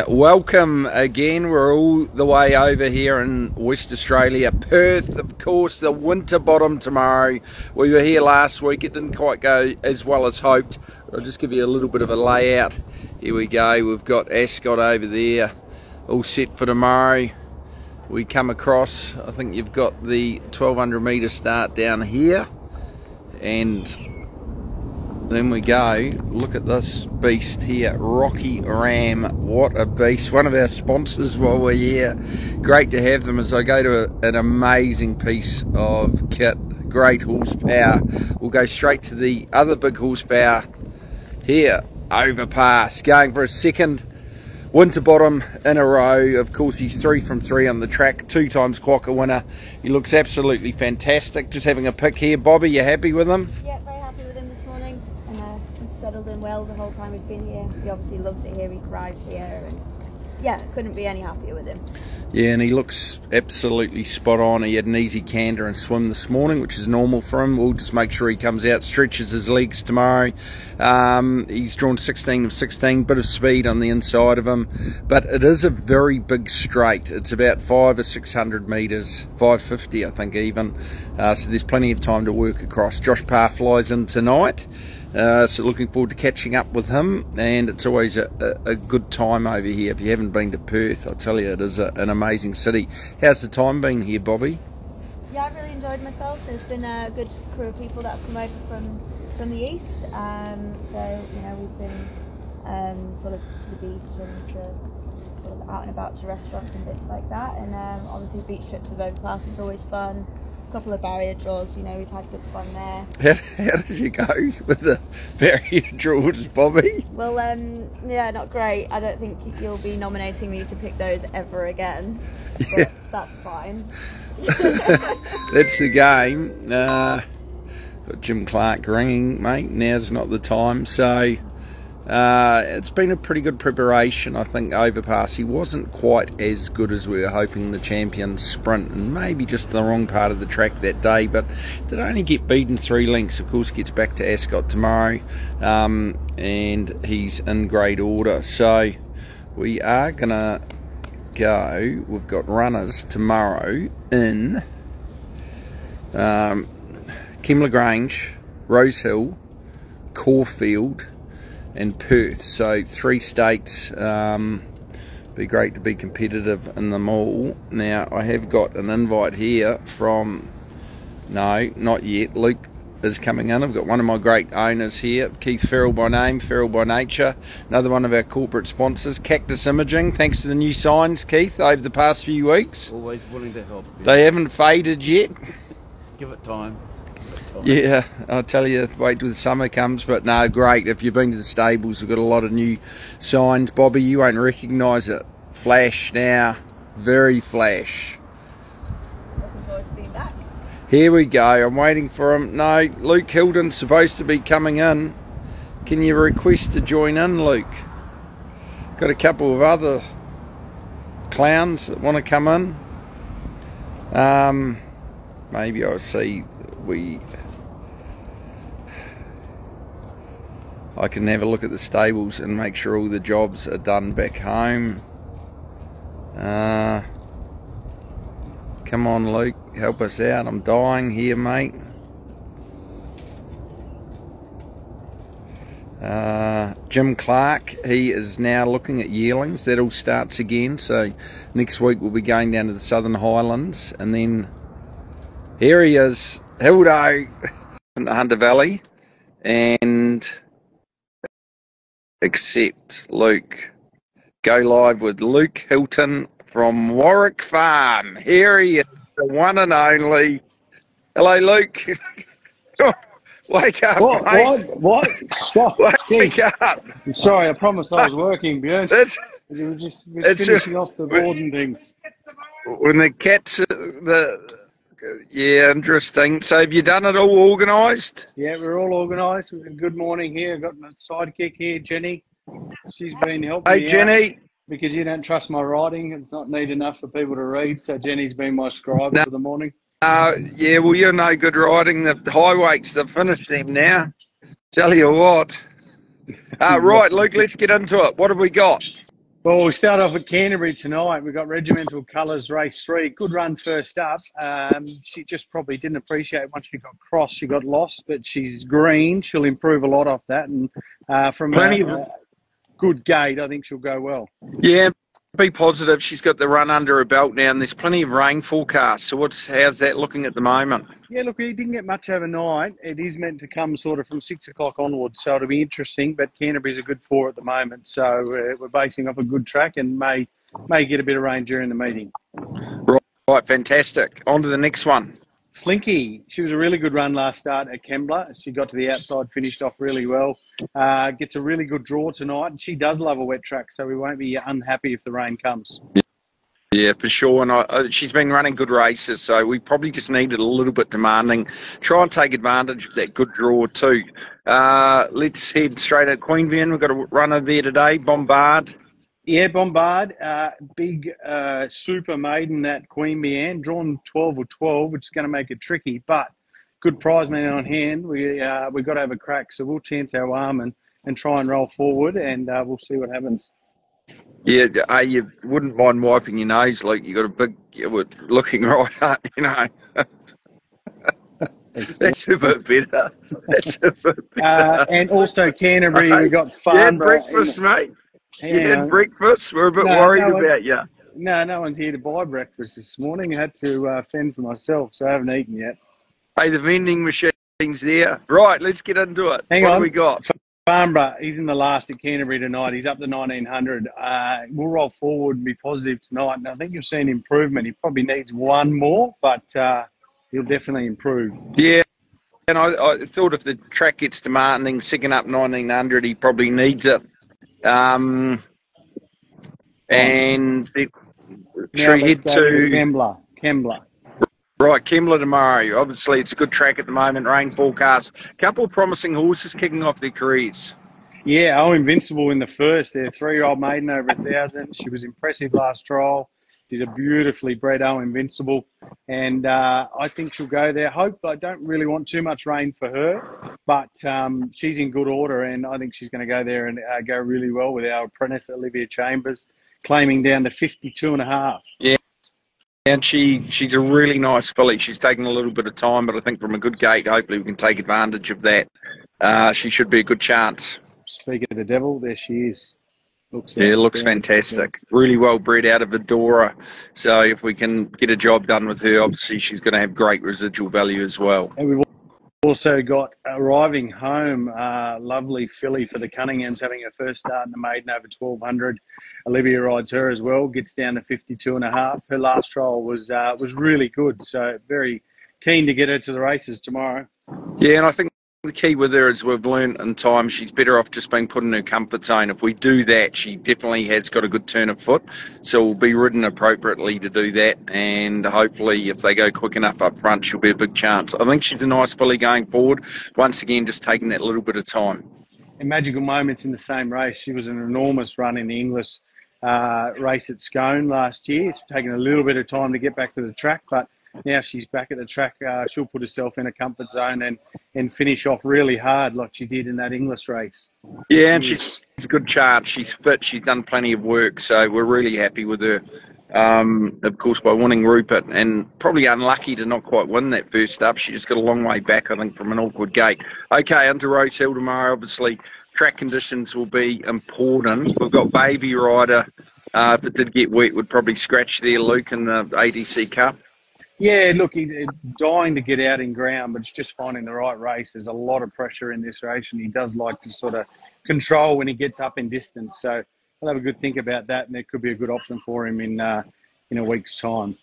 Welcome again. We're all the way over here in West Australia, Perth, of course. The winter bottom tomorrow. We were here last week. It didn't quite go as well as hoped. I'll just give you a little bit of a layout. Here we go. We've got Ascot over there, all set for tomorrow. We come across, I think you've got the 1200 metre start down here, and then we go. Look at this beast here, Rocky Ram. What a beast. One of our sponsors while we're here. Great to have them as I go to an amazing piece of kit. Great horsepower. We'll go straight to the other big horsepower here, Overpass. Going for a second winter bottom in a row. Of course, he's 3 from 3 on the track, 2 times Quokka winner. He looks absolutely fantastic. Just having a pick here. Bobby, you happy with him? Yeah, very happy with him this morning, and he's settled in well the whole time we've been here. He obviously loves it here, he thrives here, and yeah, couldn't be any happier with him. Yeah, and he looks absolutely spot on. He had an easy canter and swim this morning, which is normal for him. We'll just make sure he comes out, stretches his legs tomorrow. He's drawn 16 of 16, bit of speed on the inside of him, but it is a very big straight. It's about 500 or 600 metres, 550 I think even, so there's plenty of time to work across. Josh Parr flies in tonight. So looking forward to catching up with him, and it's always a good time over here. If you haven't been to Perth, I'll tell you, it is an amazing city. How's the time been here, Bobby? Yeah, I've really enjoyed myself. There's been a good crew of people that have come over from the east, so you know, we've been sort of to the beach and to sort of out and about to restaurants and bits like that, and obviously beach trips with Overpass is always fun. Couple of barrier draws, you know, we've had good fun there. How did you go with the barrier draws, Bobby? Well, yeah, not great. I don't think you'll be nominating me to pick those ever again, but that's fine. That's the game. Got Jim Clark ringing, mate. Now's not the time. So it's been a pretty good preparation, I think. Overpass, he wasn't quite as good as we were hoping, the champion sprint, and maybe just the wrong part of the track that day, but did only get beaten 3 lengths. Of course, gets back to Ascot tomorrow, and he's in great order. So we are gonna go, we've got runners tomorrow in Kemla Grange, Rosehill, Caulfield and Perth. So 3 states. Be great to be competitive in them all. Now I have got an invite here from, no, not yet, Luke is coming in. I've got one of my great owners here, Keith Farrell by name, Farrell by nature, another one of our corporate sponsors, Cactus Imaging. Thanks to the new signs, Keith, over the past few weeks. Always willing to help. Yeah. They haven't faded yet. Give it time. Yeah, I'll tell you, wait till the summer comes. But no, great. If you've been to the stables, we've got a lot of new signs. Bobby, you won't recognise it. Flash now, very flash. Looking forward to being back. Here we go, I'm waiting for him. No, Luke Hilden's supposed to be coming in. Can you request to join in, Luke? Got a couple of other clowns that want to come in. Maybe I'll see. I can have a look at the stables and make sure all the jobs are done back home. Come on, Luke, help us out. I'm dying here, mate. Jim Clark, he is now looking at yearlings. That all starts again. So next week we'll be going down to the Southern Highlands, and then here he is, Hildo in the Hunter Valley, and accept Luke. Go live with Luke Hilton from Warwick Farm. Here he is, the one and only. Hello, Luke. Wake up, mate. What? Stop. Wake up. I'm sorry, I promised I was working, Bjorn. We're just finishing off the board and things. When the cats, yeah, interesting. So have you done it all organised? Yeah, we're all organised. We've got a good morning here. I've got my sidekick here, Jenny. She's been helping me Jenny. out because you don't trust my writing. It's not neat enough for people to read, so Jenny's been my scribe for the morning. Yeah, well, you're no good riding the high weights. They've finished them now. Tell you what. Right, Luke, let's get into it. What have we got? Well, we start off at Canterbury tonight. We've got Regimental Colours Race 3. Good run first up. She just probably didn't appreciate once she got crossed, she got lost, but she's green. She'll improve a lot off that. And from a good gate, I think she'll go well. Yeah, be positive. She's got the run under her belt now, and there's plenty of rain forecast. So how's that looking at the moment? Yeah, look, he didn't get much overnight. It is meant to come sort of from 6 o'clock onwards, so it'll be interesting. But Canterbury's a good 4 at the moment, so we're basing off a good track and may get a bit of rain during the meeting. Right, fantastic. On to the next one. Slinky, she was a really good run last start at Kembla. She got to the outside, finished off really well. Gets a really good draw tonight, and she does love a wet track, so we won't be unhappy if the rain comes. Yeah, for sure. And she's been running good races, so we probably just needed a little bit demanding. Try and take advantage of that good draw too. Let's head straight at Queanbeyan. We've got a runner there today, Bombard. Yeah, Bombard, big super maiden at Queanbeyan, drawn 12 or 12, which is going to make it tricky, but good prize man on hand. We've got to have a crack, so we'll chance our arm and try and roll forward, and we'll see what happens. Yeah, you wouldn't mind wiping your nose, Luke. You got a big, looking right up, you know. That's a bit better. That's a bit better. And also Canterbury, we got Farnborough. You had breakfast, mate. You had breakfast. We're a bit worried about you. No one's here to buy breakfast this morning. I had to fend for myself, so I haven't eaten yet. Hey, the vending machine's there. Right, let's get into it. What do we got? Farnborough, he's in the last at Canterbury tonight. He's up to 1900. We'll roll forward and be positive tonight. And I think you'll see an improvement. He probably needs one more, but he'll definitely improve. Yeah, and I thought if the track gets demanding, second up 1900, he probably needs it. And then should we head to Kembla. Right, Kembla tomorrow. Obviously, it's a good track at the moment, rain forecast. Couple of promising horses kicking off their careers. Yeah, Invincible in the first. They're 3-year-old maiden over 1,000. She was impressive last trial. She's a beautifully bred Invincible. And I think she'll go there. I don't really want too much rain for her, but she's in good order, and I think she's going to go there and go really well with our apprentice, Olivia Chambers, claiming down to 52.5. Yeah. And she's a really nice filly. She's taken a little bit of time, but I think from a good gate, hopefully we can take advantage of that. She should be a good chance. Speaking of the devil, there she is. Looks fantastic. Really well bred out of Adora. So if we can get a job done with her, obviously she's going to have great residual value as well. And we've also got arriving home, lovely filly for the Cunninghams, having her first start in the maiden over 1200. Olivia rides her as well, gets down to 52.5. Her last trial was really good, so very keen to get her to the races tomorrow. Yeah, and I think the key with her, as we've learned in time, she's better off just being put in her comfort zone. If we do that, she definitely has got a good turn of foot, so we'll be ridden appropriately to do that, and hopefully if they go quick enough up front, she'll be a big chance. I think she's a nice filly going forward. Once again, just taking that little bit of time. And magical moments in the same race. She was an enormous run in the English race at Scone last year. It's taken a little bit of time to get back to the track, but now she's back at the track. She'll put herself in a comfort zone and finish off really hard like she did in that English race. Yeah, and she's a good chance. She's fit. She's done plenty of work, so we're really happy with her. Of course, by winning Rupert, and probably unlucky to not quite win that first up. She just got a long way back, I think, from an awkward gate. Okay, into Rose Hill tomorrow. Obviously, track conditions will be important. We've got Baby Rider. If it did get wet, would probably scratch there, Luke, in the ADC Cup. Yeah, look, he's dying to get out in ground, but it's just finding the right race. There's a lot of pressure in this race, and he does like to sort of control when he gets up in distance. So I'll have a good think about that, and there could be a good option for him in a week's time.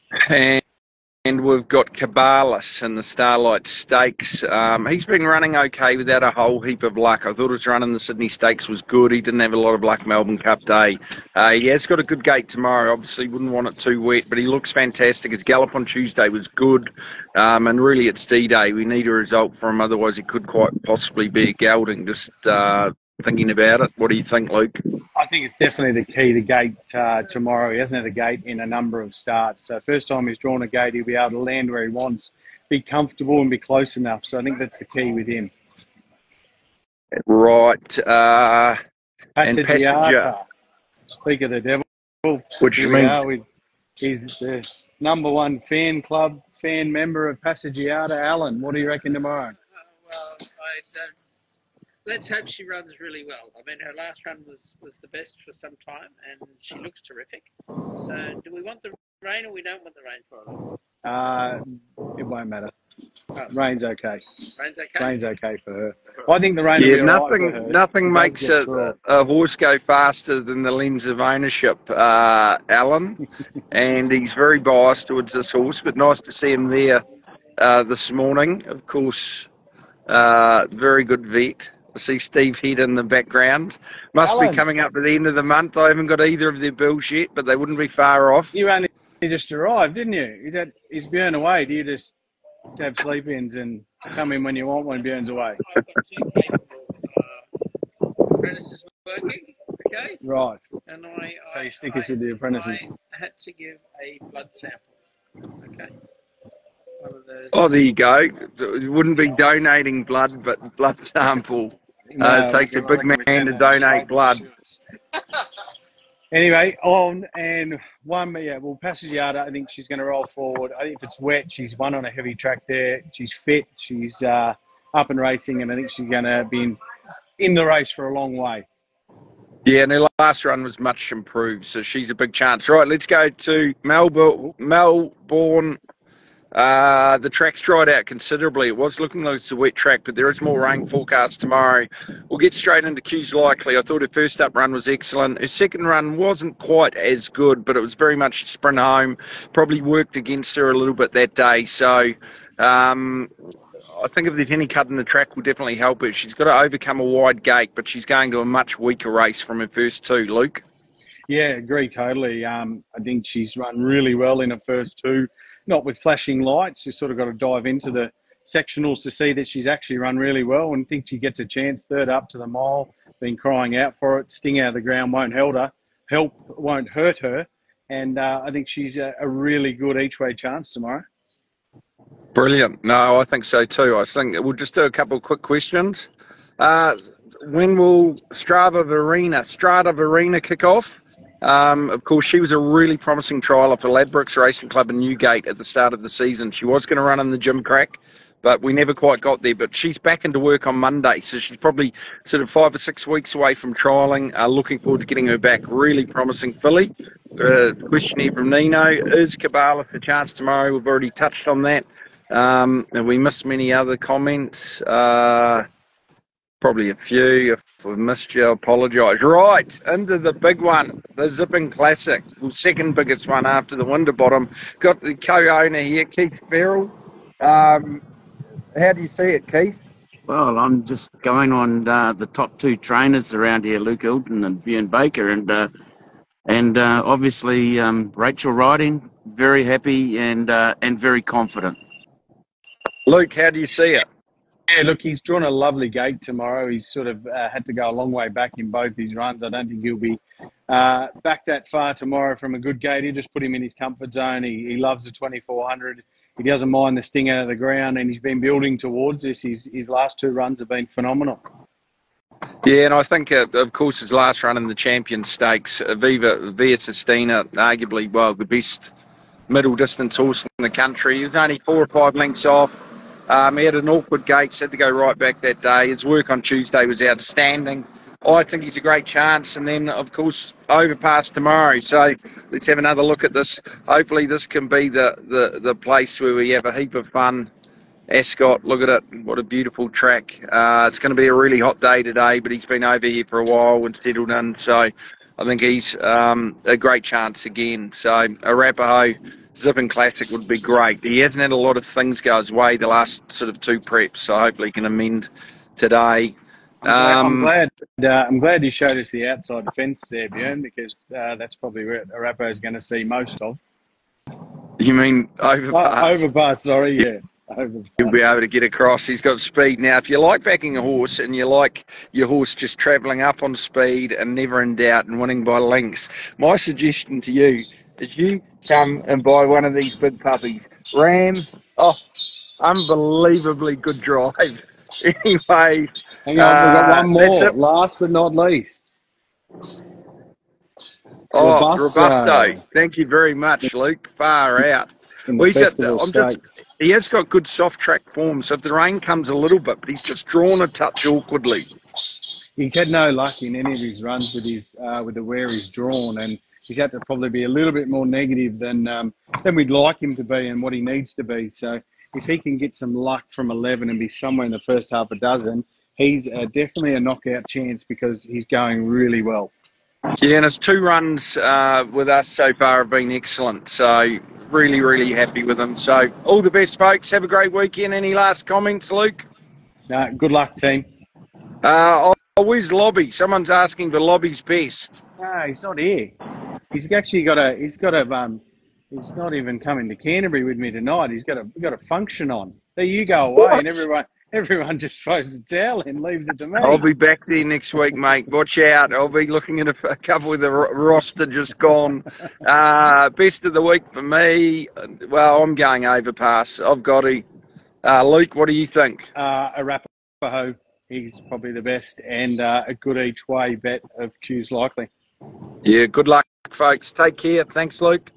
And we've got Cabalis in the Starlight Stakes. He's been running okay without a whole heap of luck. I thought his run in the Sydney Stakes was good. He didn't have a lot of luck Melbourne Cup Day. He has got a good gate tomorrow. Obviously wouldn't want it too wet, but he looks fantastic. His gallop on Tuesday was good. And really it's D-Day. We need a result from him, otherwise it could quite possibly be a gelding. Just thinking about it. What do you think, Luke? I think it's definitely the key to gate tomorrow. He hasn't had a gate in a number of starts. So first time he's drawn a gate, he'll be able to land where he wants, be comfortable and be close enough. So I think that's the key with him. Right. And Passenger. Speak of the devil. which Here we means are with his #1 fan member of Passagiata, Alan. What do you reckon tomorrow? Let's hope she runs really well. I mean, her last run was the best for some time, and she looks terrific. So, do we want the rain or we don't want the rain for her? It won't matter. Oh, Rain's okay. rain's okay. Rain's okay for her. I think the rain will be all right for her. nothing She does makes get through. a horse go faster than the lens of ownership, Alan, and he's very biased towards this horse, but nice to see him there this morning. Of course, very good vet. I see Steve Head in the background. Must Alan. be coming up to the end of the month. I haven't got either of their bills yet, but they wouldn't be far off. You only just arrived, didn't you? Is Bjorn away? Do you just have sleep-ins and come in when you want when Bjorn's away? I've got 2 capable apprentices working, okay? Right. And So you stick us with the apprentices. I had to give a blood sample, okay? One of those. Oh, there you go. It wouldn't be donating blood, but blood sample. It takes a big man to donate blood. Anyway, Passagiata, I think she's going to roll forward. I think if it's wet, she's won on a heavy track there. She's fit. She's up and racing, and I think she's going to be in the race for a long way. Yeah, and her last run was much improved, so she's a big chance. Right, let's go to Melbourne. The track's dried out considerably. It was looking like it's a wet track, but there is more rain forecast tomorrow. We'll get straight into Q's Likely. I thought her first up run was excellent. Her second run wasn't quite as good, but it was very much sprint home. Probably worked against her a little bit that day. So I think if there's any cut in the track, will definitely help her. She's got to overcome a wide gate, but she's going to a much weaker race from her first 2. Luke? Yeah, agree totally. I think she's run really well in her first 2. Not with flashing lights. She's sort of got to dive into the sectionals to see that she's actually run really well, and think she gets a chance. Third up to the mile, been crying out for it. Sting out of the ground won't hurt her, and I think she's a really good each-way chance tomorrow. Brilliant. No, I think so too. I think we'll just do a couple of quick questions. When will Strada Verena kick off? Of course, she was a really promising trialer for Ladbrokes Racing Club in Newgate at the start of the season. She was going to run in the gym crack, but we never quite got there. But she's back into work on Monday, so she's probably sort of 5 or 6 weeks away from trialling. Looking forward to getting her back. Really promising filly. Question here from Nino. Is Cabalas a chance tomorrow? We've already touched on that. And we missed many other comments. Probably a few. If we missed you, I apologise. Right, into the big one, the Zipping Classic. Well, second biggest one after the Winterbottom. Got the co-owner here, Keith Farrell. How do you see it, Keith? Well, I'm just going on the top 2 trainers around here, Luke Hilton and Bjorn Baker, and obviously Rachel riding, very happy and very confident. Luke, how do you see it? Yeah, look, he's drawn a lovely gate tomorrow. He's sort of had to go a long way back in both his runs. I don't think he'll be back that far tomorrow from a good gate. He'll just put him in his comfort zone. He loves the 2400. He doesn't mind the sting out of the ground, and he's been building towards this. His last 2 runs have been phenomenal. Yeah, and I think, of course, his last run in the Champions Stakes, Via Testina, arguably, well, the best middle distance horse in the country. He was only 4 or 5 lengths off. He had an awkward gate, had to go right back that day. His work on Tuesday was outstanding. I think he's a great chance. And then, of course, overpass tomorrow. So let's have another look at this. Hopefully this can be the place where we have a heap of fun. Ascot, look at it. What a beautiful track. It's going to be a really hot day today, but he's been over here for a while and settled in. So I think he's a great chance again. So Arapaho Zipping Classic would be great. He hasn't had a lot of things go his way the last sort of 2 preps, so hopefully he can amend today. I'm glad you showed us the outside fence there, Bjorn, because that's probably where Arapaho is going to see most of. You mean overpass? Overpass, sorry, yes. Overpass. He'll be able to get across. He's got speed. Now, if you like backing a horse and you like your horse just travelling up on speed and never in doubt and winning by lengths, my suggestion to you is you come and buy one of these big puppies. Ram, unbelievably good drive. Anyway. Hang on, we've got one more, last but not least. Oh, Robusto Robusto. Thank you very much, Luke. Far out. in the Well, Festival Stakes. he has got good soft track form, so if the rain comes a little bit, but he's just drawn a touch awkwardly. He's had no luck in any of his runs with his with the where he's drawn, and he's had to probably be a little bit more negative than we'd like him to be and what he needs to be. So if he can get some luck from 11 and be somewhere in the first half a dozen, he's definitely a knockout chance because he's going really well. Yeah, and his 2 runs with us so far have been excellent. So really, really happy with him. So all the best, folks. Have a great weekend. Any last comments, Luke? Good luck, team. Where's Lobby? Someone's asking for Lobby's best. No, he's not here. He's actually got a. He's not even coming to Canterbury with me tonight. He's got a function on. There you go away, What? and everyone just throws the towel and leaves it to me. I'll be back there next week, mate. Watch out. I'll be looking at a couple of the roster just gone. Best of the week for me. Well, I'm going overpass. I've got to. Luke, what do you think? Arapaho, he's probably the best, and a good each way bet of Q's likely. Yeah, good luck, folks. Take care. Thanks, Luke.